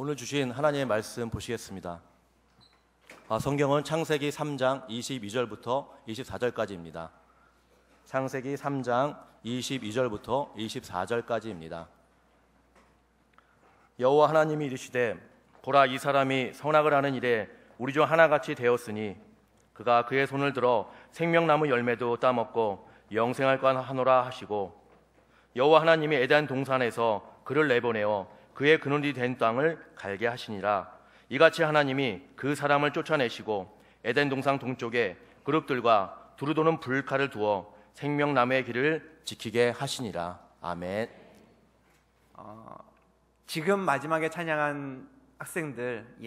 오늘 주신 하나님의 말씀 보시겠습니다. 성경은 창세기 3장 22절부터 24절까지입니다. 창세기 3장 22절부터 24절까지입니다. 여호와 하나님이 이르시되 보라, 이 사람이 선악을 하는 일에 우리 중 하나같이 되었으니 그가 그의 손을 들어 생명나무 열매도 따먹고 영생할 것 하노라 하시고, 여호와 하나님이 에덴 동산에서 그를 내보내어 그의 그늘이 된 땅을 갈게 하시니라. 이같이 하나님이 그 사람을 쫓아내시고 에덴 동산 동쪽에 그룹들과 두루 도는 불칼을 두어 생명나무의 길을 지키게 하시니라. 아멘. 지금 마지막에 찬양한 학생들,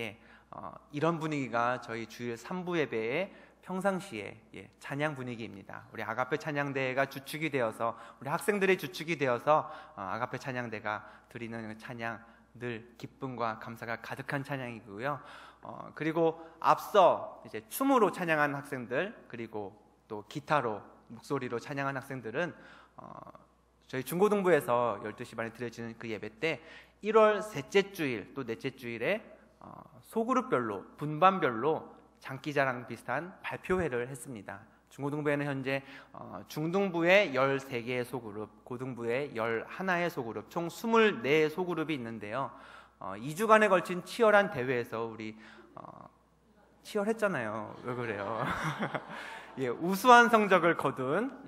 이런 분위기가 저희 주일 3부 예배의 평상시에 찬양 분위기입니다. 우리 아가페 찬양대가 주축이 되어서, 우리 학생들의 주축이 되어서 아가페 찬양대가 드리는 찬양, 늘 기쁨과 감사가 가득한 찬양이고요. 그리고 앞서 이제 춤으로 찬양한 학생들, 그리고 또 기타로 목소리로 찬양한 학생들은 저희 중고등부에서 12시 반에 드려지는 그 예배 때 1월 셋째 주일 또 넷째 주일에 소그룹별로, 분반별로 장기자랑 비슷한 발표회를 했습니다. 중고등부에는 현재 중등부에 13개의 소그룹, 고등부에 11의 소그룹, 총 24의 소그룹이 있는데요. 2주간에 걸친 치열한 대회에서 우리 치열했잖아요. 왜 그래요? 우수한 성적을 거둔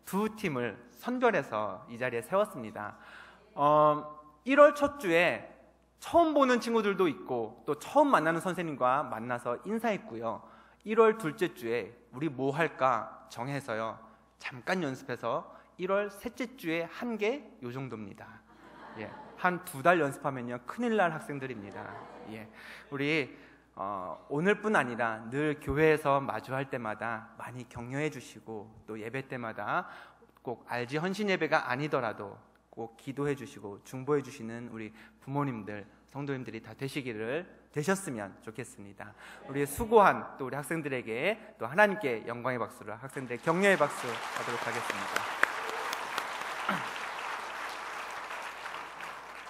두 팀을 선별해서 이 자리에 세웠습니다. 1월 첫 주에 처음 보는 친구들도 있고 또 처음 만나는 선생님과 만나서 인사했고요. 1월 둘째 주에 우리 뭐 할까 정해서요, 잠깐 연습해서 1월 셋째 주에 한 개, 요 정도입니다. 한 2달 연습하면요 큰일 날 학생들입니다. 우리 오늘뿐 아니라 늘 교회에서 마주할 때마다 많이 격려해 주시고, 또 예배 때마다 꼭 알지 헌신 예배가 아니더라도 꼭 기도해 주시고 중보해 주시는 우리 부모님들, 성도님들이 다 되셨으면 좋겠습니다. 우리 수고한 또 우리 학생들에게 또 하나님께 영광의 박수를, 학생들의 격려의 박수 하도록 하겠습니다.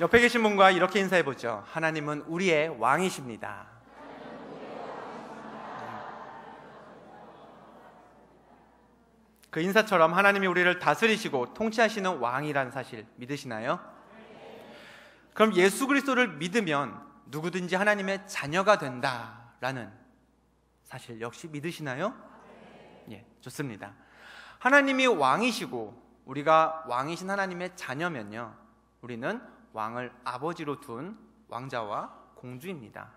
옆에 계신 분과 이렇게 인사해 보죠. 하나님은 우리의 왕이십니다. 그 인사처럼 하나님이 우리를 다스리시고 통치하시는 왕이라는 사실 믿으시나요? 그럼 예수 그리스도를 믿으면 누구든지 하나님의 자녀가 된다라는 사실 역시 믿으시나요? 좋습니다. 하나님이 왕이시고 우리가 왕이신 하나님의 자녀면요, 우리는 왕을 아버지로 둔 왕자와 공주입니다.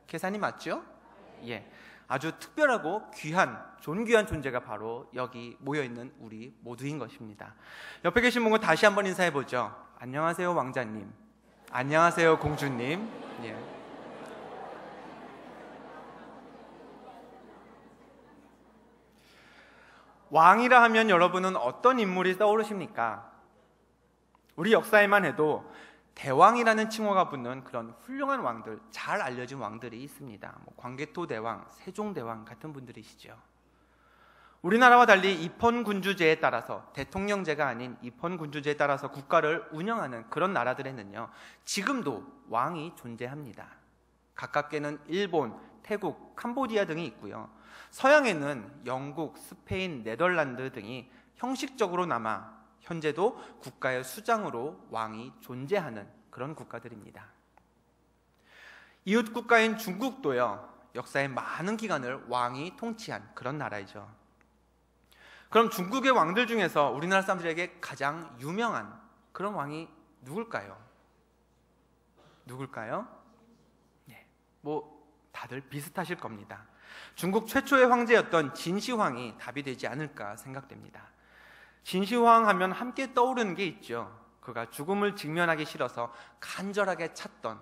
계산이 맞죠? 아주 특별하고 귀한, 존귀한 존재가 바로 여기 모여있는 우리 모두인 것입니다. 옆에 계신 분과 다시 한번 인사해 보죠. 안녕하세요 왕자님, 안녕하세요 공주님. 왕이라 하면 여러분은 어떤 인물이 떠오르십니까? 우리 역사에만 해도 대왕이라는 칭호가 붙는 그런 훌륭한 왕들, 잘 알려진 왕들이 있습니다. 광개토 대왕, 세종대왕 같은 분들이시죠. 우리나라와 달리 입헌군주제에 따라서, 대통령제가 아닌 입헌군주제에 따라서 국가를 운영하는 그런 나라들에는요, 지금도 왕이 존재합니다. 가깝게는 일본, 태국, 캄보디아 등이 있고요. 서양에는 영국, 스페인, 네덜란드 등이 형식적으로나마 현재도 국가의 수장으로 왕이 존재하는 그런 국가들입니다. 이웃 국가인 중국도요, 역사의 많은 기간을 왕이 통치한 그런 나라이죠. 그럼 중국의 왕들 중에서 우리나라 사람들에게 가장 유명한 그런 왕이 누굴까요? 다들 비슷하실 겁니다. 중국 최초의 황제였던 진시황이 답이 되지 않을까 생각됩니다. 진시황 하면 함께 떠오르는 게 있죠. 그가 죽음을 직면하기 싫어서 간절하게 찾던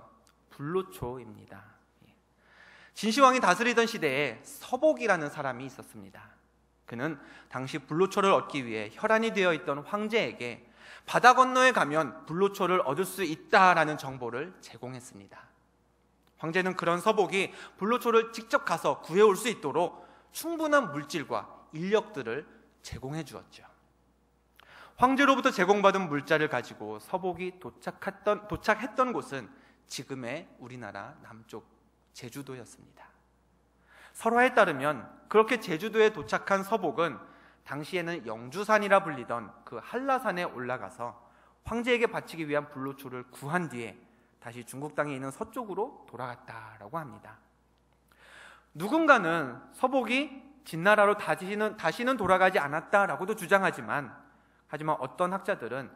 불로초입니다. 진시황이 다스리던 시대에 서복이라는 사람이 있었습니다. 그는 당시 불로초를 얻기 위해 혈안이 되어 있던 황제에게 바다 건너에 가면 불로초를 얻을 수 있다라는 정보를 제공했습니다. 황제는 그런 서복이 불로초를 직접 가서 구해올 수 있도록 충분한 물질과 인력들을 제공해 주었죠. 황제로부터 제공받은 물자를 가지고 서복이 도착했던 곳은 지금의 우리나라 남쪽 제주도였습니다. 설화에 따르면 그렇게 제주도에 도착한 서복은 당시에는 영주산이라 불리던 그 한라산에 올라가서 황제에게 바치기 위한 불로초를 구한 뒤에 다시 중국 땅에 있는 서쪽으로 돌아갔다라고 합니다. 누군가는 서복이 진나라로 다시는 돌아가지 않았다라고도 주장하지만, 하지만 어떤 학자들은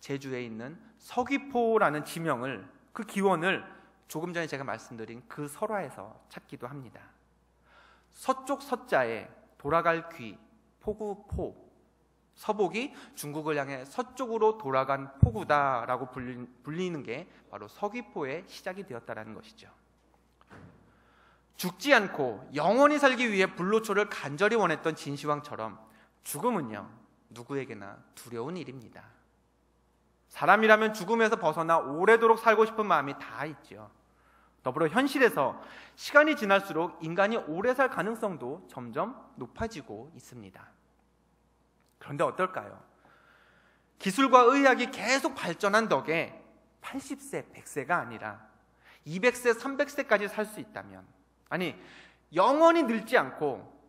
제주에 있는 서귀포라는 지명을, 그 기원을 조금 전에 제가 말씀드린 그 설화에서 찾기도 합니다. 서쪽 서자에 돌아갈 귀, 포구 포, 서복이 중국을 향해 서쪽으로 돌아간 포구다라고 불리는 게 바로 서귀포의 시작이 되었다는 것이죠. 죽지 않고 영원히 살기 위해 불로초를 간절히 원했던 진시황처럼 죽음은요, 누구에게나 두려운 일입니다. 사람이라면 죽음에서 벗어나 오래도록 살고 싶은 마음이 다 있죠. 더불어 현실에서 시간이 지날수록 인간이 오래 살 가능성도 점점 높아지고 있습니다. 그런데 어떨까요? 기술과 의학이 계속 발전한 덕에 80세, 100세가 아니라 200세, 300세까지 살 수 있다면, 아니 영원히 늙지 않고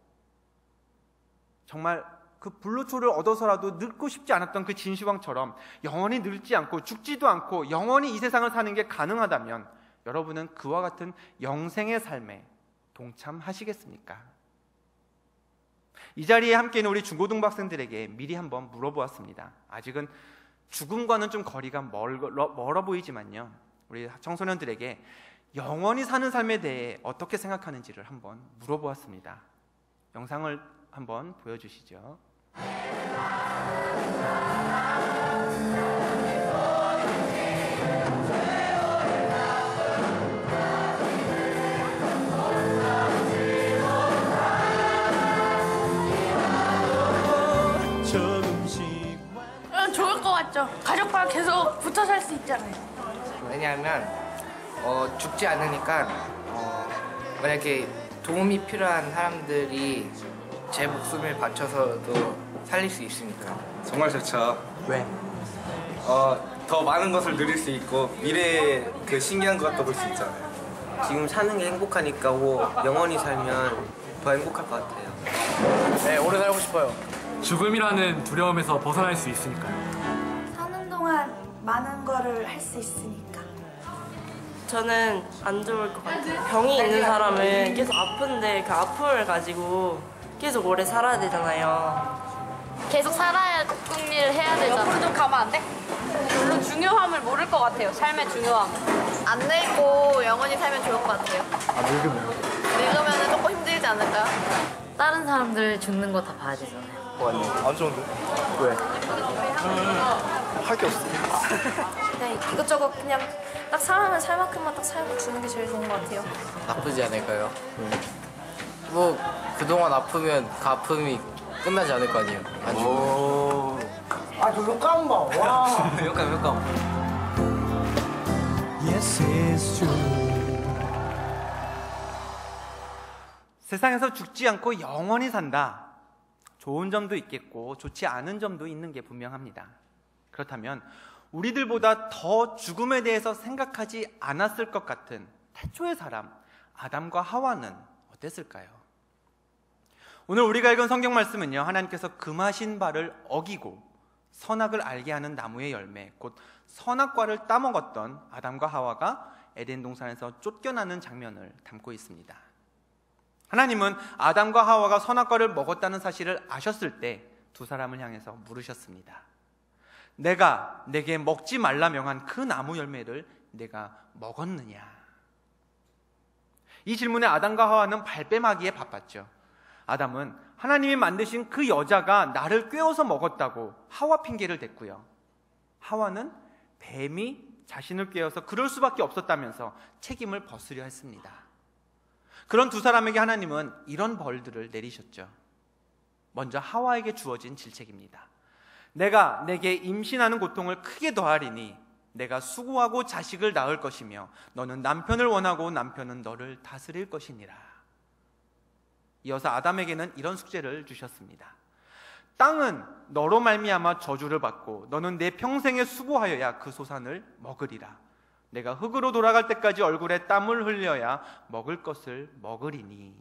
정말 그 불로초를 얻어서라도 늙고 싶지 않았던 그 진시황처럼 영원히 늙지 않고 죽지도 않고 영원히 이 세상을 사는 게 가능하다면 여러분은 그와 같은 영생의 삶에 동참하시겠습니까? 이 자리에 함께 있는 우리 중고등부 학생들에게 미리 한번 물어보았습니다. 아직은 죽음과는 좀 거리가 멀어 보이지만요, 우리 청소년들에게 영원히 사는 삶에 대해 어떻게 생각하는지를 한번 물어보았습니다. 영상을 한번 보여주시죠. 좋을 것 같죠? 가족과 계속 붙어 살 수 있잖아요. 왜냐하면 죽지 않으니까 만약에 도움이 필요한 사람들이 제 목숨을 바쳐서도 살릴 수 있으니까. 정말 좋죠. 왜? 더 많은 것을 누릴 수 있고 미래의 그 신기한 것도 볼 수 있잖아요. 지금 사는 게 행복하니까 영원히 살면 더 행복할 것 같아요. 네, 오래 살고 싶어요. 죽음이라는 두려움에서 벗어날 수 있으니까요. 사는 동안 많은 거를 할 수 있으니까. 저는 안 좋을 것 같아요. 병이 있는 사람은 계속 아픈데 그 아픔을 가지고 계속 오래 살아야 되잖아요. 계속 살아야 꿈일을 해야 되잖아. 옆으로 좀 가면 안 돼? 별로 중요함을 모를 것 같아요. 삶의 중요함. 안 늙고 영원히 살면 좋을 것 같아요. 늙으면 조금 힘들지 않을까요? 다른 사람들 죽는 거 다 봐야 되잖아요. 안 좋은데? 왜? 할 게 없어. 그냥 이것저것 그냥 딱 살아면 살 만큼만 딱 살고 주는 게 제일 좋은 것 같아요. 나쁘지 않을까요? 뭐 그동안 아프면 그 아픔이 끝나지 않을 거 아니에요. 아주 욕감 봐. 와. 욕감. 세상에서 죽지 않고 영원히 산다. 좋은 점도 있겠고 좋지 않은 점도 있는 게 분명합니다. 그렇다면 우리들보다 더 죽음에 대해서 생각하지 않았을 것 같은 태초의 사람 아담과 하와는 어땠을까요? 오늘 우리가 읽은 성경 말씀은요, 하나님께서 금하신 바를 어기고 선악을 알게 하는 나무의 열매, 곧 선악과를 따먹었던 아담과 하와가 에덴 동산에서 쫓겨나는 장면을 담고 있습니다. 하나님은 아담과 하와가 선악과를 먹었다는 사실을 아셨을 때 두 사람을 향해서 물으셨습니다. 내가 내게 먹지 말라 명한 그 나무 열매를 내가 먹었느냐? 이 질문에 아담과 하와는 발뺌하기에 바빴죠. 아담은 하나님이 만드신 그 여자가 나를 꿰어서 먹었다고 하와 핑계를 댔고요. 하와는 뱀이 자신을 꿰어서 그럴 수밖에 없었다면서 책임을 벗으려 했습니다. 그런 두 사람에게 하나님은 이런 벌들을 내리셨죠. 먼저 하와에게 주어진 질책입니다. 내가 내게 임신하는 고통을 크게 더하리니 내가 수고하고 자식을 낳을 것이며 너는 남편을 원하고 남편은 너를 다스릴 것이니라. 이어서 아담에게는 이런 숙제를 주셨습니다. 땅은 너로 말미암아 저주를 받고 너는 내 평생에 수고하여야 그 소산을 먹으리라. 내가 흙으로 돌아갈 때까지 얼굴에 땀을 흘려야 먹을 것을 먹으리니.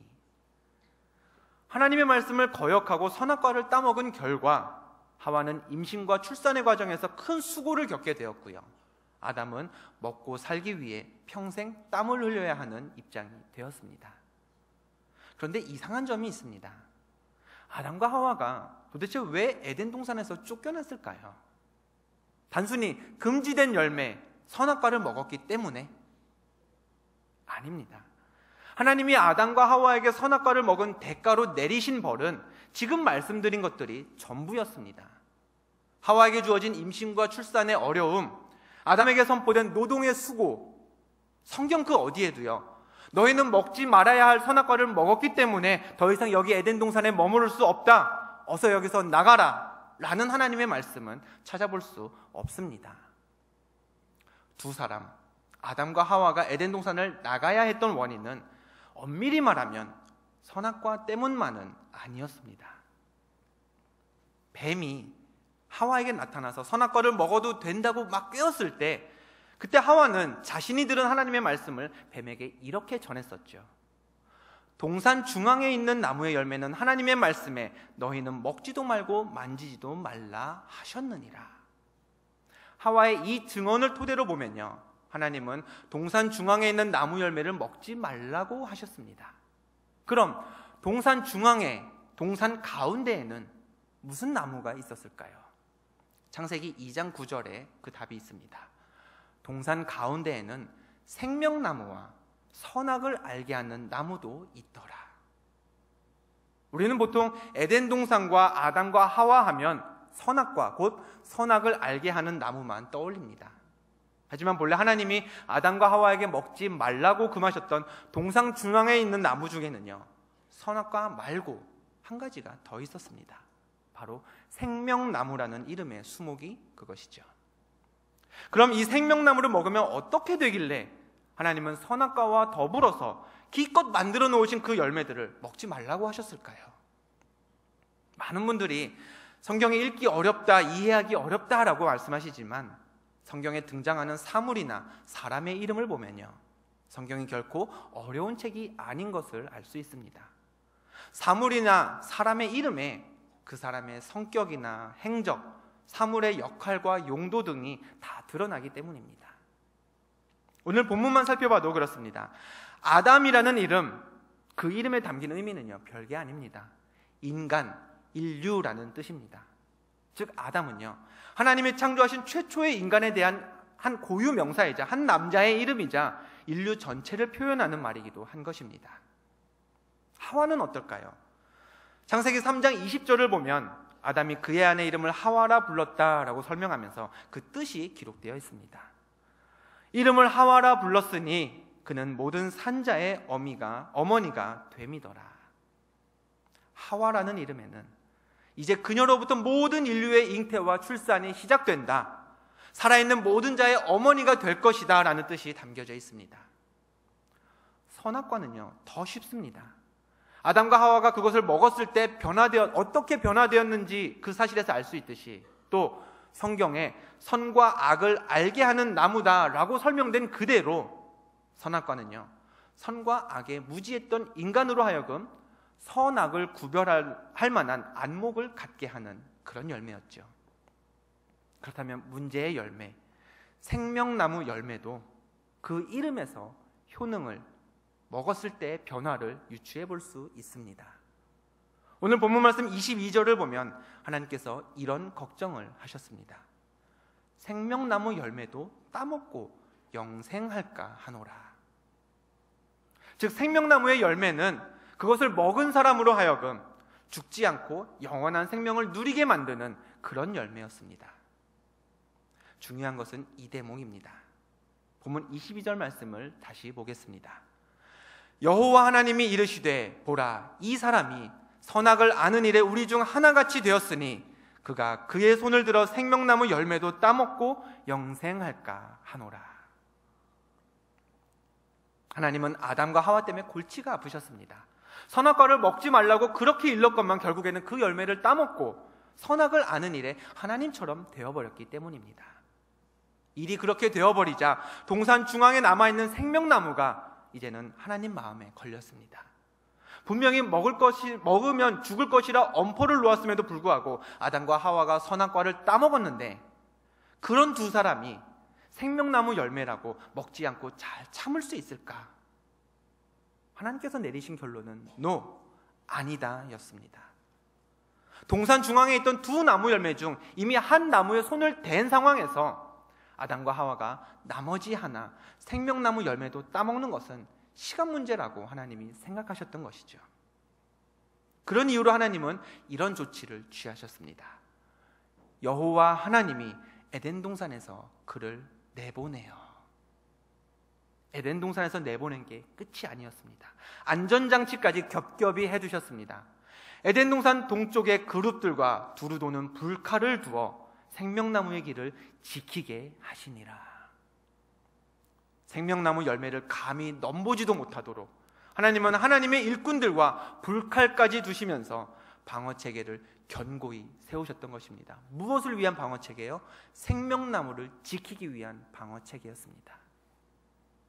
하나님의 말씀을 거역하고 선악과를 따먹은 결과 하와는 임신과 출산의 과정에서 큰 수고를 겪게 되었고요. 아담은 먹고 살기 위해 평생 땀을 흘려야 하는 입장이 되었습니다. 그런데 이상한 점이 있습니다. 아담과 하와가 도대체 왜 에덴 동산에서 쫓겨났을까요? 단순히 금지된 열매, 선악과를 먹었기 때문에? 아닙니다. 하나님이 아담과 하와에게 선악과를 먹은 대가로 내리신 벌은 지금 말씀드린 것들이 전부였습니다. 하와에게 주어진 임신과 출산의 어려움, 아담에게 선포된 노동의 수고, 성경 그 어디에도요, 너희는 먹지 말아야 할 선악과를 먹었기 때문에 더 이상 여기 에덴 동산에 머무를 수 없다, 어서 여기서 나가라 라는 하나님의 말씀은 찾아볼 수 없습니다. 두 사람, 아담과 하와가 에덴 동산을 나가야 했던 원인은 엄밀히 말하면 선악과 때문만은 아니었습니다. 뱀이 하와에게 나타나서 선악과를 먹어도 된다고 막 꾀었을 때, 그때 하와는 자신이 들은 하나님의 말씀을 뱀에게 이렇게 전했었죠. 동산 중앙에 있는 나무의 열매는 하나님의 말씀에 너희는 먹지도 말고 만지지도 말라 하셨느니라. 하와의 이 증언을 토대로 보면요, 하나님은 동산 중앙에 있는 나무 열매를 먹지 말라고 하셨습니다. 그럼 동산 중앙에, 동산 가운데에는 무슨 나무가 있었을까요? 창세기 2장 9절에 그 답이 있습니다. 동산 가운데에는 생명나무와 선악을 알게 하는 나무도 있더라. 우리는 보통 에덴 동산과 아담과 하와 하면 선악과, 곧 선악을 알게 하는 나무만 떠올립니다. 하지만 본래 하나님이 아담과 하와에게 먹지 말라고 금하셨던 동산 중앙에 있는 나무 중에는요, 선악과 말고 한 가지가 더 있었습니다. 바로 생명나무라는 이름의 수목이 그것이죠. 그럼 이 생명나무를 먹으면 어떻게 되길래 하나님은 선악과와 더불어서 기껏 만들어 놓으신 그 열매들을 먹지 말라고 하셨을까요? 많은 분들이 성경에 읽기 어렵다, 이해하기 어렵다라고 말씀하시지만 성경에 등장하는 사물이나 사람의 이름을 보면요, 성경이 결코 어려운 책이 아닌 것을 알 수 있습니다. 사물이나 사람의 이름에 그 사람의 성격이나 행적, 사물의 역할과 용도 등이 다 드러나기 때문입니다. 오늘 본문만 살펴봐도 그렇습니다. 아담이라는 이름, 그 이름에 담긴 의미는요, 별게 아닙니다. 인간, 인류라는 뜻입니다. 즉 아담은요, 하나님이 창조하신 최초의 인간에 대한 한 고유 명사이자 한 남자의 이름이자 인류 전체를 표현하는 말이기도 한 것입니다. 하와는 어떨까요? 창세기 3장 20절을 보면 아담이 그의 아내 이름을 하와라 불렀다라고 설명하면서 그 뜻이 기록되어 있습니다. 이름을 하와라 불렀으니 그는 모든 산자의 어머니가 됨이더라. 하와라는 이름에는 이제 그녀로부터 모든 인류의 잉태와 출산이 시작된다, 살아있는 모든 자의 어머니가 될 것이다 라는 뜻이 담겨져 있습니다. 선악과는요, 더 쉽습니다. 아담과 하와가 그것을 먹었을 때 어떻게 변화되었는지 그 사실에서 알 수 있듯이, 또 성경에 선과 악을 알게 하는 나무다라고 설명된 그대로 선악과는요, 선과 악에 무지했던 인간으로 하여금 선악을 구별할 만한 안목을 갖게 하는 그런 열매였죠. 그렇다면 문제의 열매, 생명나무 열매도 그 이름에서 효능을, 먹었을 때의 변화를 유추해 볼 수 있습니다. 오늘 본문 말씀 22절을 보면 하나님께서 이런 걱정을 하셨습니다. 생명나무 열매도 따먹고 영생할까 하노라. 즉 생명나무의 열매는 그것을 먹은 사람으로 하여금 죽지 않고 영원한 생명을 누리게 만드는 그런 열매였습니다. 중요한 것은 이 대목입니다. 본문 22절 말씀을 다시 보겠습니다. 여호와 하나님이 이르시되 보라, 이 사람이 선악을 아는 일에 우리 중 하나같이 되었으니 그가 그의 손을 들어 생명나무 열매도 따먹고 영생할까 하노라. 하나님은 아담과 하와 때문에 골치가 아프셨습니다. 선악과를 먹지 말라고 그렇게 일렀건만 결국에는 그 열매를 따먹고 선악을 아는 일에 하나님처럼 되어버렸기 때문입니다. 일이 그렇게 되어버리자 동산 중앙에 남아있는 생명나무가 이제는 하나님 마음에 걸렸습니다. 분명히 먹으면 죽을 것이라 엄포를 놓았음에도 불구하고 아담과 하와가 선악과를 따먹었는데 그런 두 사람이 생명나무 열매라고 먹지 않고 잘 참을 수 있을까? 하나님께서 내리신 결론은 NO, 아니다 였습니다. 동산 중앙에 있던 두 나무 열매 중 이미 한 나무에 손을 댄 상황에서 아담과 하와가 나머지 하나 생명나무 열매도 따먹는 것은 시간 문제라고 하나님이 생각하셨던 것이죠. 그런 이유로 하나님은 이런 조치를 취하셨습니다. 여호와 하나님이 에덴 동산에서 그를 내보내요. 에덴 동산에서 내보낸 게 끝이 아니었습니다. 안전장치까지 겹겹이 해두셨습니다. 에덴 동산 동쪽에 그룹들과 두루 도는 불칼을 두어 생명나무의 길을 지키게 하시니라. 생명나무 열매를 감히 넘보지도 못하도록 하나님은 하나님의 일꾼들과 불칼까지 두시면서 방어체계를 견고히 세우셨던 것입니다. 무엇을 위한 방어체계요? 생명나무를 지키기 위한 방어체계였습니다.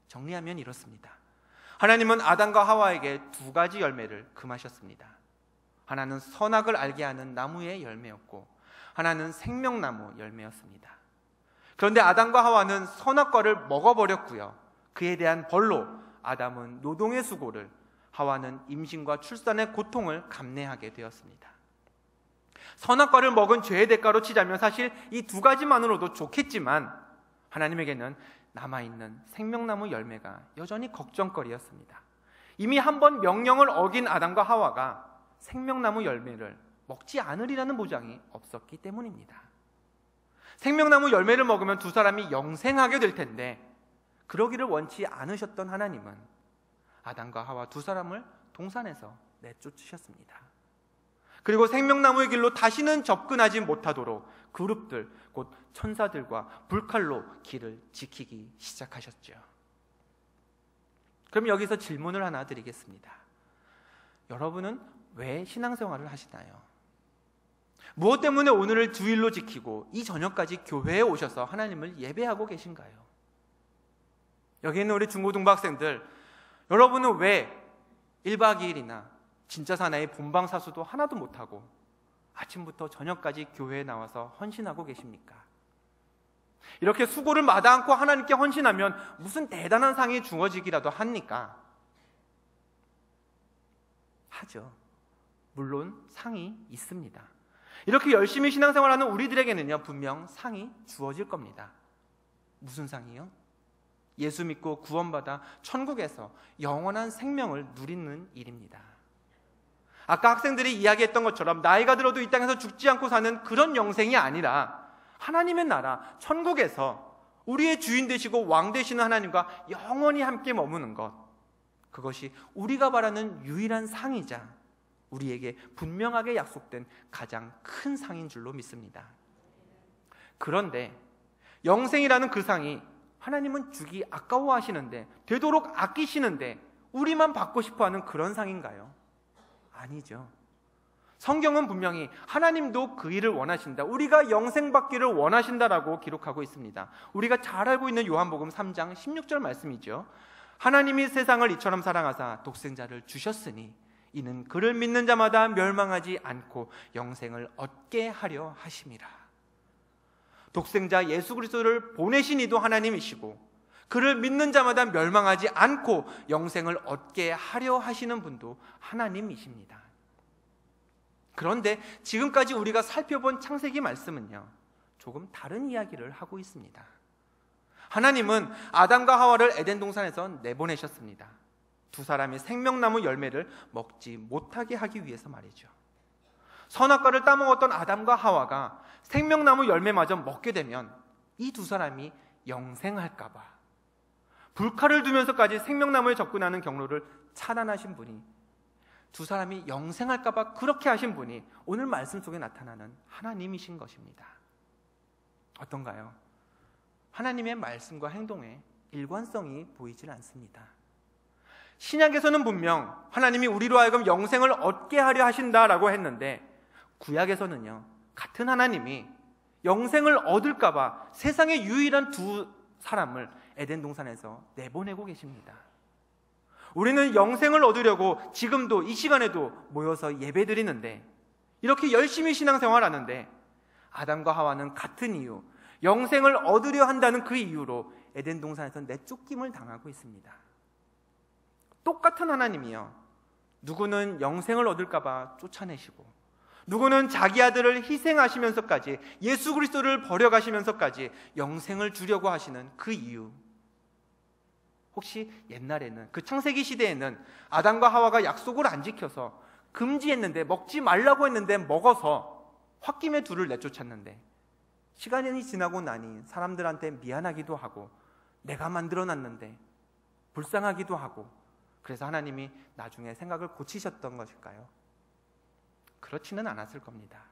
정리하면 이렇습니다. 하나님은 아담과 하와에게 두 가지 열매를 금하셨습니다. 하나는 선악을 알게 하는 나무의 열매였고 하나는 생명나무 열매였습니다. 그런데 아담과 하와는 선악과를 먹어버렸고요. 그에 대한 벌로 아담은 노동의 수고를, 하와는 임신과 출산의 고통을 감내하게 되었습니다. 선악과를 먹은 죄의 대가로 치자면 사실 이 두 가지만으로도 좋겠지만 하나님에게는 남아있는 생명나무 열매가 여전히 걱정거리였습니다. 이미 한 번 명령을 어긴 아담과 하와가 생명나무 열매를 먹지 않으리라는 보장이 없었기 때문입니다. 생명나무 열매를 먹으면 두 사람이 영생하게 될 텐데 그러기를 원치 않으셨던 하나님은 아담과 하와 두 사람을 동산에서 내쫓으셨습니다. 그리고 생명나무의 길로 다시는 접근하지 못하도록 그룹들, 곧 천사들과 불칼로 길을 지키기 시작하셨죠. 그럼 여기서 질문을 하나 드리겠습니다. 여러분은 왜 신앙생활을 하시나요? 무엇 때문에 오늘을 주일로 지키고 이 저녁까지 교회에 오셔서 하나님을 예배하고 계신가요? 여기 있는 우리 중고등부학생들, 여러분은 왜 1박 2일이나 진짜 사나이 본방사수도 하나도 못하고 아침부터 저녁까지 교회에 나와서 헌신하고 계십니까? 이렇게 수고를 마다 않고 하나님께 헌신하면 무슨 대단한 상이 주어지기라도 합니까? 하죠. 물론 상이 있습니다. 이렇게 열심히 신앙생활하는 우리들에게는요, 분명 상이 주어질 겁니다. 무슨 상이요? 예수 믿고 구원받아 천국에서 영원한 생명을 누리는 일입니다. 아까 학생들이 이야기했던 것처럼 나이가 들어도 이 땅에서 죽지 않고 사는 그런 영생이 아니라 하나님의 나라 천국에서 우리의 주인 되시고 왕 되시는 하나님과 영원히 함께 머무는 것, 그것이 우리가 바라는 유일한 상이자 우리에게 분명하게 약속된 가장 큰 상인 줄로 믿습니다. 그런데 영생이라는 그 상이 하나님은 주기 아까워하시는데, 되도록 아끼시는데 우리만 받고 싶어하는 그런 상인가요? 아니죠. 성경은 분명히 하나님도 그 일을 원하신다, 우리가 영생받기를 원하신다라고 기록하고 있습니다. 우리가 잘 알고 있는 요한복음 3장 16절 말씀이죠. 하나님이 세상을 이처럼 사랑하사 독생자를 주셨으니 이는 그를 믿는 자마다 멸망하지 않고 영생을 얻게 하려 하심이라. 독생자 예수 그리스도를 보내신 이도 하나님이시고 그를 믿는 자마다 멸망하지 않고 영생을 얻게 하려 하시는 분도 하나님이십니다. 그런데 지금까지 우리가 살펴본 창세기 말씀은요, 조금 다른 이야기를 하고 있습니다. 하나님은 아담과 하와를 에덴 동산에서 내보내셨습니다. 두 사람이 생명나무 열매를 먹지 못하게 하기 위해서 말이죠. 선악과를 따먹었던 아담과 하와가 생명나무 열매마저 먹게 되면 이 두 사람이 영생할까 봐 불칼을 두면서까지 생명나무에 접근하는 경로를 차단하신 분이, 두 사람이 영생할까 봐 그렇게 하신 분이 오늘 말씀 속에 나타나는 하나님이신 것입니다. 어떤가요? 하나님의 말씀과 행동에 일관성이 보이질 않습니다. 신약에서는 분명 하나님이 우리로 하여금 영생을 얻게 하려 하신다라고 했는데, 구약에서는요, 같은 하나님이 영생을 얻을까봐 세상의 유일한 두 사람을 에덴 동산에서 내보내고 계십니다. 우리는 영생을 얻으려고 지금도 이 시간에도 모여서 예배드리는데, 이렇게 열심히 신앙생활하는데, 아담과 하와는 같은 이유, 영생을 얻으려 한다는 그 이유로 에덴 동산에서 내쫓김을 당하고 있습니다. 똑같은 하나님이요, 누구는 영생을 얻을까봐 쫓아내시고, 누구는 자기 아들을 희생하시면서까지, 예수 그리스도를 버려가시면서까지 영생을 주려고 하시는 그 이유, 혹시 옛날에는, 그 창세기 시대에는 아담과 하와가 약속을 안 지켜서 금지했는데, 먹지 말라고 했는데 먹어서 홧김에 둘을 내쫓았는데, 시간이 지나고 나니 사람들한테 미안하기도 하고, 내가 만들어놨는데 불쌍하기도 하고, 그래서 하나님이 나중에 생각을 고치셨던 것일까요? 그렇지는 않았을 겁니다.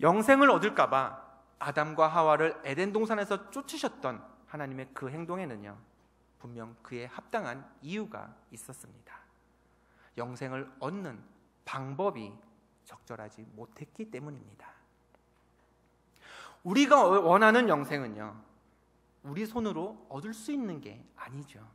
영생을 얻을까봐 아담과 하와를 에덴 동산에서 쫓으셨던 하나님의 그 행동에는요, 분명 그에 합당한 이유가 있었습니다. 영생을 얻는 방법이 적절하지 못했기 때문입니다. 우리가 원하는 영생은요, 우리 손으로 얻을 수 있는 게 아니죠.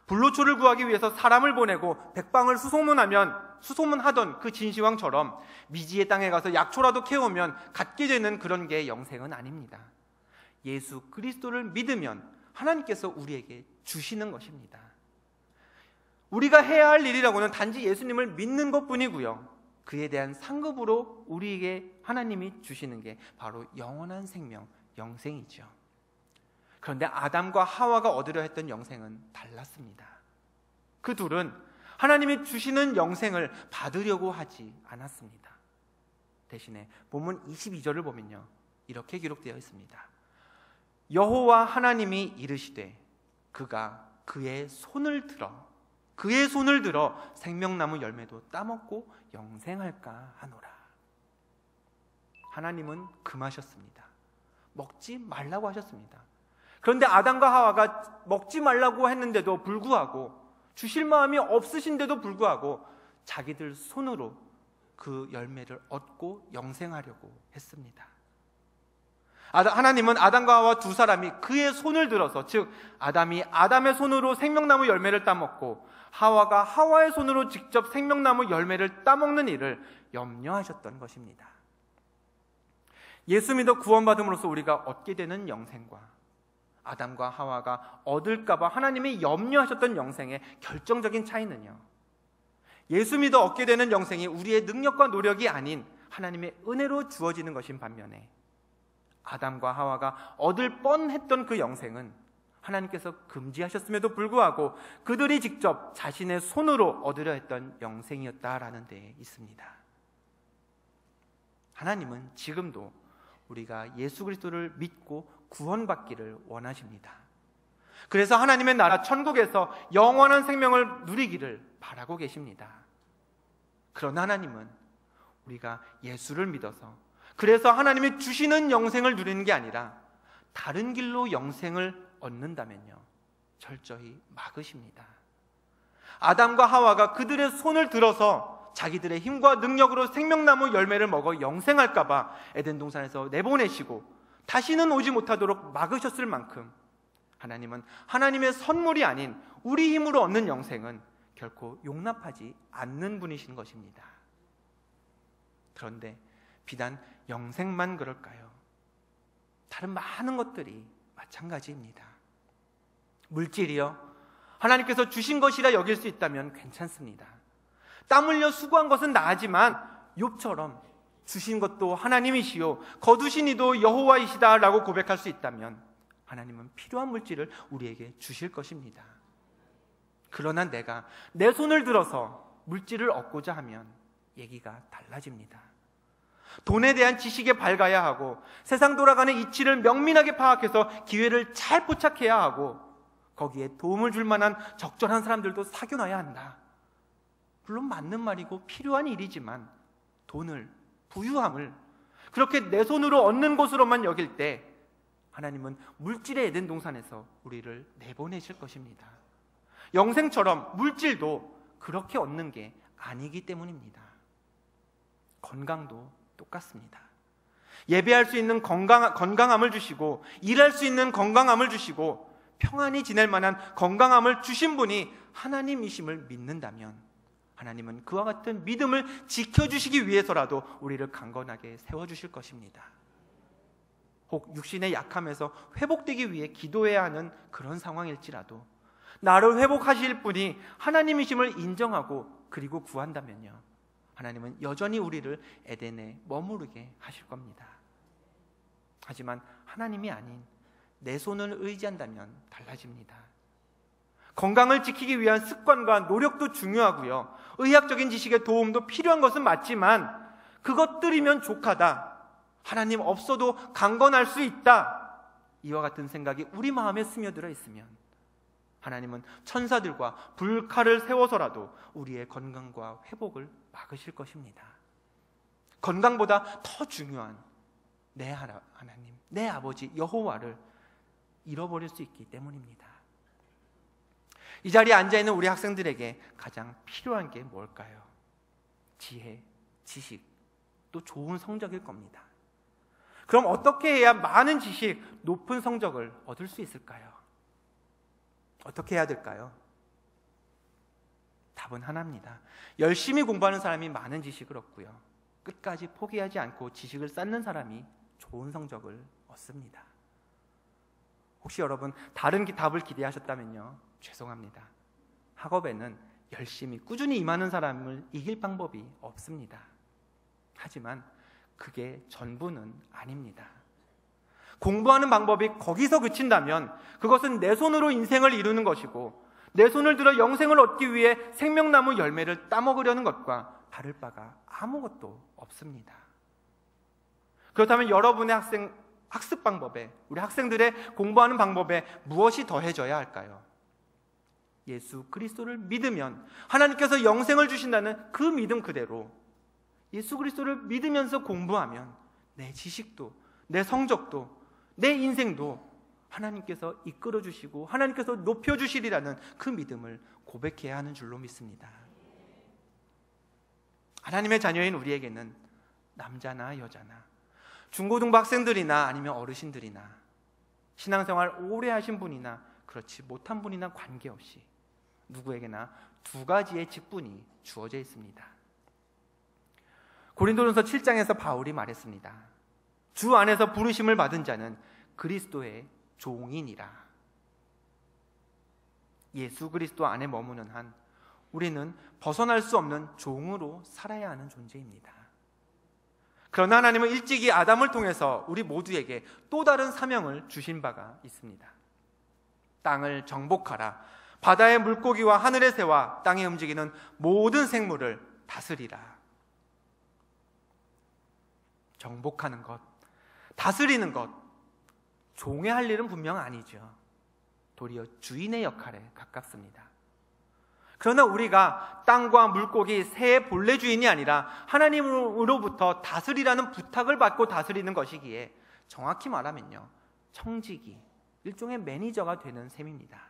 불로초를 구하기 위해서 사람을 보내고 백방을 수소문하던 그 진시황처럼 미지의 땅에 가서 약초라도 캐오면 갖게 되는 그런 게 영생은 아닙니다. 예수 그리스도를 믿으면 하나님께서 우리에게 주시는 것입니다. 우리가 해야 할 일이라고는 단지 예수님을 믿는 것뿐이고요, 그에 대한 상급으로 우리에게 하나님이 주시는 게 바로 영원한 생명, 영생이죠. 그런데 아담과 하와가 얻으려 했던 영생은 달랐습니다. 그 둘은 하나님이 주시는 영생을 받으려고 하지 않았습니다. 대신에 본문 22절을 보면요, 이렇게 기록되어 있습니다. 여호와 하나님이 이르시되 그가 그의 손을 들어 생명나무 열매도 따먹고 영생할까 하노라. 하나님은 금하셨습니다. 먹지 말라고 하셨습니다. 그런데 아담과 하와가 먹지 말라고 했는데도 불구하고, 주실 마음이 없으신데도 불구하고 자기들 손으로 그 열매를 얻고 영생하려고 했습니다. 하나님은 아담과 하와 두 사람이 그의 손을 들어서, 즉 아담이 아담의 손으로 생명나무 열매를 따먹고 하와가 하와의 손으로 직접 생명나무 열매를 따먹는 일을 염려하셨던 것입니다. 예수 믿어 구원받음으로써 우리가 얻게 되는 영생과 아담과 하와가 얻을까봐 하나님이 염려하셨던 영생의 결정적인 차이는요, 예수 믿어 얻게 되는 영생이 우리의 능력과 노력이 아닌 하나님의 은혜로 주어지는 것인 반면에, 아담과 하와가 얻을 뻔했던 그 영생은 하나님께서 금지하셨음에도 불구하고 그들이 직접 자신의 손으로 얻으려 했던 영생이었다라는 데에 있습니다. 하나님은 지금도 우리가 예수 그리스도를 믿고 구원받기를 원하십니다. 그래서 하나님의 나라 천국에서 영원한 생명을 누리기를 바라고 계십니다. 그러나 하나님은 우리가 예수를 믿어서, 그래서 하나님이 주시는 영생을 누리는 게 아니라 다른 길로 영생을 얻는다면요, 철저히 막으십니다. 아담과 하와가 그들의 손을 들어서 자기들의 힘과 능력으로 생명나무 열매를 먹어 영생할까봐 에덴 동산에서 내보내시고 다시는 오지 못하도록 막으셨을 만큼, 하나님은 하나님의 선물이 아닌 우리 힘으로 얻는 영생은 결코 용납하지 않는 분이신 것입니다. 그런데 비단 영생만 그럴까요? 다른 많은 것들이 마찬가지입니다. 물질이요, 하나님께서 주신 것이라 여길 수 있다면 괜찮습니다. 땀 흘려 수고한 것은 나하지만 욥처럼 주신 것도 하나님이시요 거두신 이도 여호와이시다 라고 고백할 수 있다면 하나님은 필요한 물질을 우리에게 주실 것입니다. 그러나 내가 내 손을 들어서 물질을 얻고자 하면 얘기가 달라집니다. 돈에 대한 지식에 밝아야 하고, 세상 돌아가는 이치를 명민하게 파악해서 기회를 잘 포착해야 하고, 거기에 도움을 줄 만한 적절한 사람들도 사귀어놔야 한다. 물론 맞는 말이고 필요한 일이지만, 돈을, 부유함을 그렇게 내 손으로 얻는 것으로만 여길 때 하나님은 물질의 에덴 동산에서 우리를 내보내실 것입니다. 영생처럼 물질도 그렇게 얻는 게 아니기 때문입니다. 건강도 똑같습니다. 예배할 수 있는 건강함을 주시고, 일할 수 있는 건강함을 주시고, 평안히 지낼 만한 건강함을 주신 분이 하나님이심을 믿는다면 하나님은 그와 같은 믿음을 지켜주시기 위해서라도 우리를 강건하게 세워주실 것입니다. 혹 육신의 약함에서 회복되기 위해 기도해야 하는 그런 상황일지라도 나를 회복하실 분이 하나님이심을 인정하고 그리고 구한다면요, 하나님은 여전히 우리를 에덴에 머무르게 하실 겁니다. 하지만 하나님이 아닌 내 손을 의지한다면 달라집니다. 건강을 지키기 위한 습관과 노력도 중요하고요, 의학적인 지식의 도움도 필요한 것은 맞지만 그것들이면 족하다, 하나님 없어도 강건할 수 있다, 이와 같은 생각이 우리 마음에 스며들어 있으면 하나님은 천사들과 불칼을 세워서라도 우리의 건강과 회복을 막으실 것입니다. 건강보다 더 중요한 내 하나님, 내 아버지 여호와를 잃어버릴 수 있기 때문입니다. 이 자리에 앉아있는 우리 학생들에게 가장 필요한 게 뭘까요? 지혜, 지식, 또 좋은 성적일 겁니다. 그럼 어떻게 해야 많은 지식, 높은 성적을 얻을 수 있을까요? 어떻게 해야 될까요? 답은 하나입니다. 열심히 공부하는 사람이 많은 지식을 얻고요, 끝까지 포기하지 않고 지식을 쌓는 사람이 좋은 성적을 얻습니다. 혹시 여러분 다른 답을 기대하셨다면요, 죄송합니다. 학업에는 열심히 꾸준히 임하는 사람을 이길 방법이 없습니다. 하지만 그게 전부는 아닙니다. 공부하는 방법이 거기서 그친다면 그것은 내 손으로 인생을 이루는 것이고, 내 손을 들어 영생을 얻기 위해 생명나무 열매를 따먹으려는 것과 다를 바가 아무것도 없습니다. 그렇다면 여러분의 학습 방법에, 우리 학생들의 공부하는 방법에 무엇이 더해져야 할까요? 예수 그리스도를 믿으면 하나님께서 영생을 주신다는 그 믿음 그대로 예수 그리스도를 믿으면서 공부하면 내 지식도, 내 성적도, 내 인생도 하나님께서 이끌어 주시고 하나님께서 높여 주시리라는 그 믿음을 고백해야 하는 줄로 믿습니다. 하나님의 자녀인 우리에게는 남자나 여자나, 중고등부 학생들이나 아니면 어르신들이나, 신앙생활 오래 하신 분이나 그렇지 못한 분이나 관계없이 누구에게나 두 가지의 직분이 주어져 있습니다. 고린도전서 7장에서 바울이 말했습니다. 주 안에서 부르심을 받은 자는 그리스도의 종이니라. 예수 그리스도 안에 머무는 한 우리는 벗어날 수 없는 종으로 살아야 하는 존재입니다. 그러나 하나님은 일찍이 아담을 통해서 우리 모두에게 또 다른 사명을 주신 바가 있습니다. 땅을 정복하라. 바다의 물고기와 하늘의 새와 땅에 움직이는 모든 생물을 다스리라. 정복하는 것, 다스리는 것, 종의 할 일은 분명 아니죠. 도리어 주인의 역할에 가깝습니다. 그러나 우리가 땅과 물고기, 새의 본래 주인이 아니라 하나님으로부터 다스리라는 부탁을 받고 다스리는 것이기에 정확히 말하면요, 청지기, 일종의 매니저가 되는 셈입니다.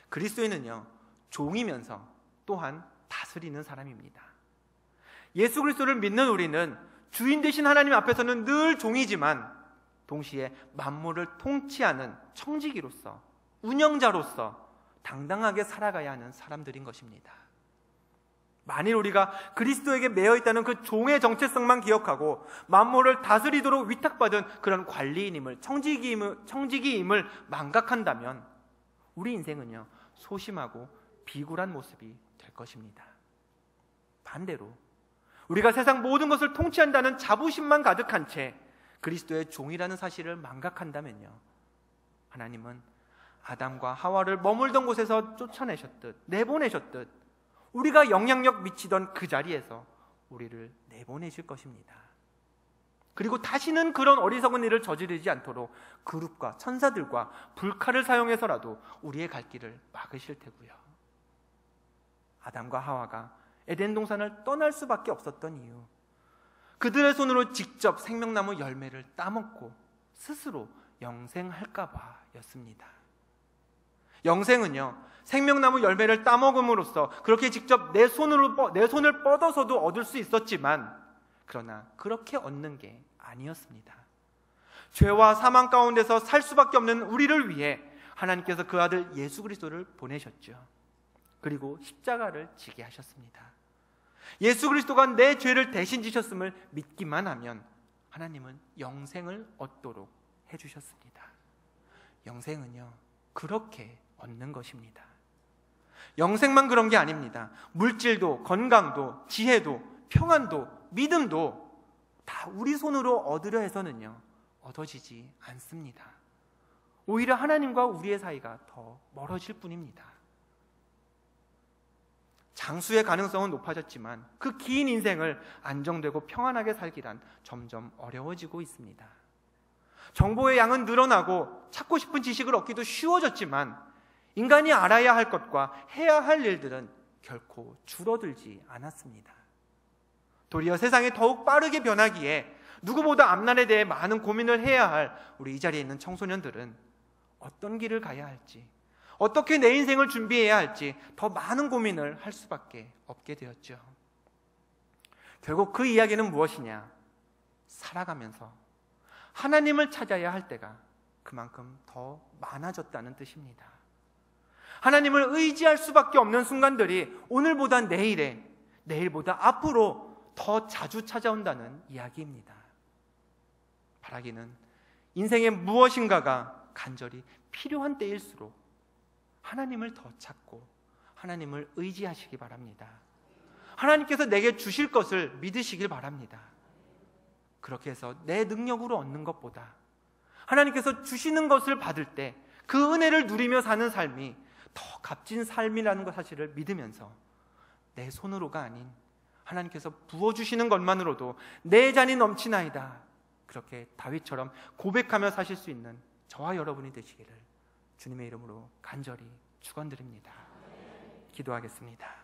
그리스도인은요, 종이면서 또한 다스리는 사람입니다. 예수 그리스도를 믿는 우리는 주인 되신 하나님 앞에서는 늘 종이지만 동시에 만물을 통치하는 청지기로서, 운영자로서 당당하게 살아가야 하는 사람들인 것입니다. 만일 우리가 그리스도에게 매여 있다는 그 종의 정체성만 기억하고 만물을 다스리도록 위탁받은 그런 관리인임을, 청지기임을 망각한다면 우리 인생은요, 소심하고 비굴한 모습이 될 것입니다. 반대로 우리가 세상 모든 것을 통치한다는 자부심만 가득한 채 그리스도의 종이라는 사실을 망각한다면요, 하나님은 아담과 하와를 머물던 곳에서 쫓아내셨듯, 내보내셨듯 우리가 영향력 미치던 그 자리에서 우리를 내보내실 것입니다. 그리고 다시는 그런 어리석은 일을 저지르지 않도록 그룹과 천사들과 불칼을 사용해서라도 우리의 갈 길을 막으실 테고요. 아담과 하와가 에덴 동산을 떠날 수밖에 없었던 이유, 그들의 손으로 직접 생명나무 열매를 따먹고 스스로 영생할까 봐였습니다. 영생은요, 생명나무 열매를 따먹음으로써 그렇게 직접 내 손을 뻗어서도 얻을 수 있었지만, 그러나 그렇게 얻는 게 아니었습니다. 죄와 사망 가운데서 살 수밖에 없는 우리를 위해 하나님께서 그 아들 예수 그리스도를 보내셨죠. 그리고 십자가를 지게 하셨습니다. 예수 그리스도가 내 죄를 대신 지셨음을 믿기만 하면 하나님은 영생을 얻도록 해주셨습니다. 영생은요, 그렇게 얻는 것입니다. 영생만 그런 게 아닙니다. 물질도, 건강도, 지혜도, 평안도, 믿음도 다 우리 손으로 얻으려 해서는요, 얻어지지 않습니다. 오히려 하나님과 우리의 사이가 더 멀어질 뿐입니다. 장수의 가능성은 높아졌지만 그 긴 인생을 안정되고 평안하게 살기란 점점 어려워지고 있습니다. 정보의 양은 늘어나고 찾고 싶은 지식을 얻기도 쉬워졌지만 인간이 알아야 할 것과 해야 할 일들은 결코 줄어들지 않았습니다. 도리어 세상이 더욱 빠르게 변하기에 누구보다 앞날에 대해 많은 고민을 해야 할 우리 이 자리에 있는 청소년들은 어떤 길을 가야 할지, 어떻게 내 인생을 준비해야 할지 더 많은 고민을 할 수밖에 없게 되었죠. 결국 그 이야기는 무엇이냐? 살아가면서 하나님을 찾아야 할 때가 그만큼 더 많아졌다는 뜻입니다. 하나님을 의지할 수밖에 없는 순간들이 오늘보다 내일에, 내일보다 앞으로 더 자주 찾아온다는 이야기입니다. 바라기는 인생의 무엇인가가 간절히 필요한 때일수록 하나님을 더 찾고 하나님을 의지하시기 바랍니다. 하나님께서 내게 주실 것을 믿으시길 바랍니다. 그렇게 해서 내 능력으로 얻는 것보다 하나님께서 주시는 것을 받을 때 그 은혜를 누리며 사는 삶이 더 값진 삶이라는 것 사실을 믿으면서 내 손으로가 아닌 하나님께서 부어주시는 것만으로도 내 잔이 넘치나이다, 그렇게 다윗처럼 고백하며 사실 수 있는 저와 여러분이 되시기를 주님의 이름으로 간절히 축원드립니다. 기도하겠습니다.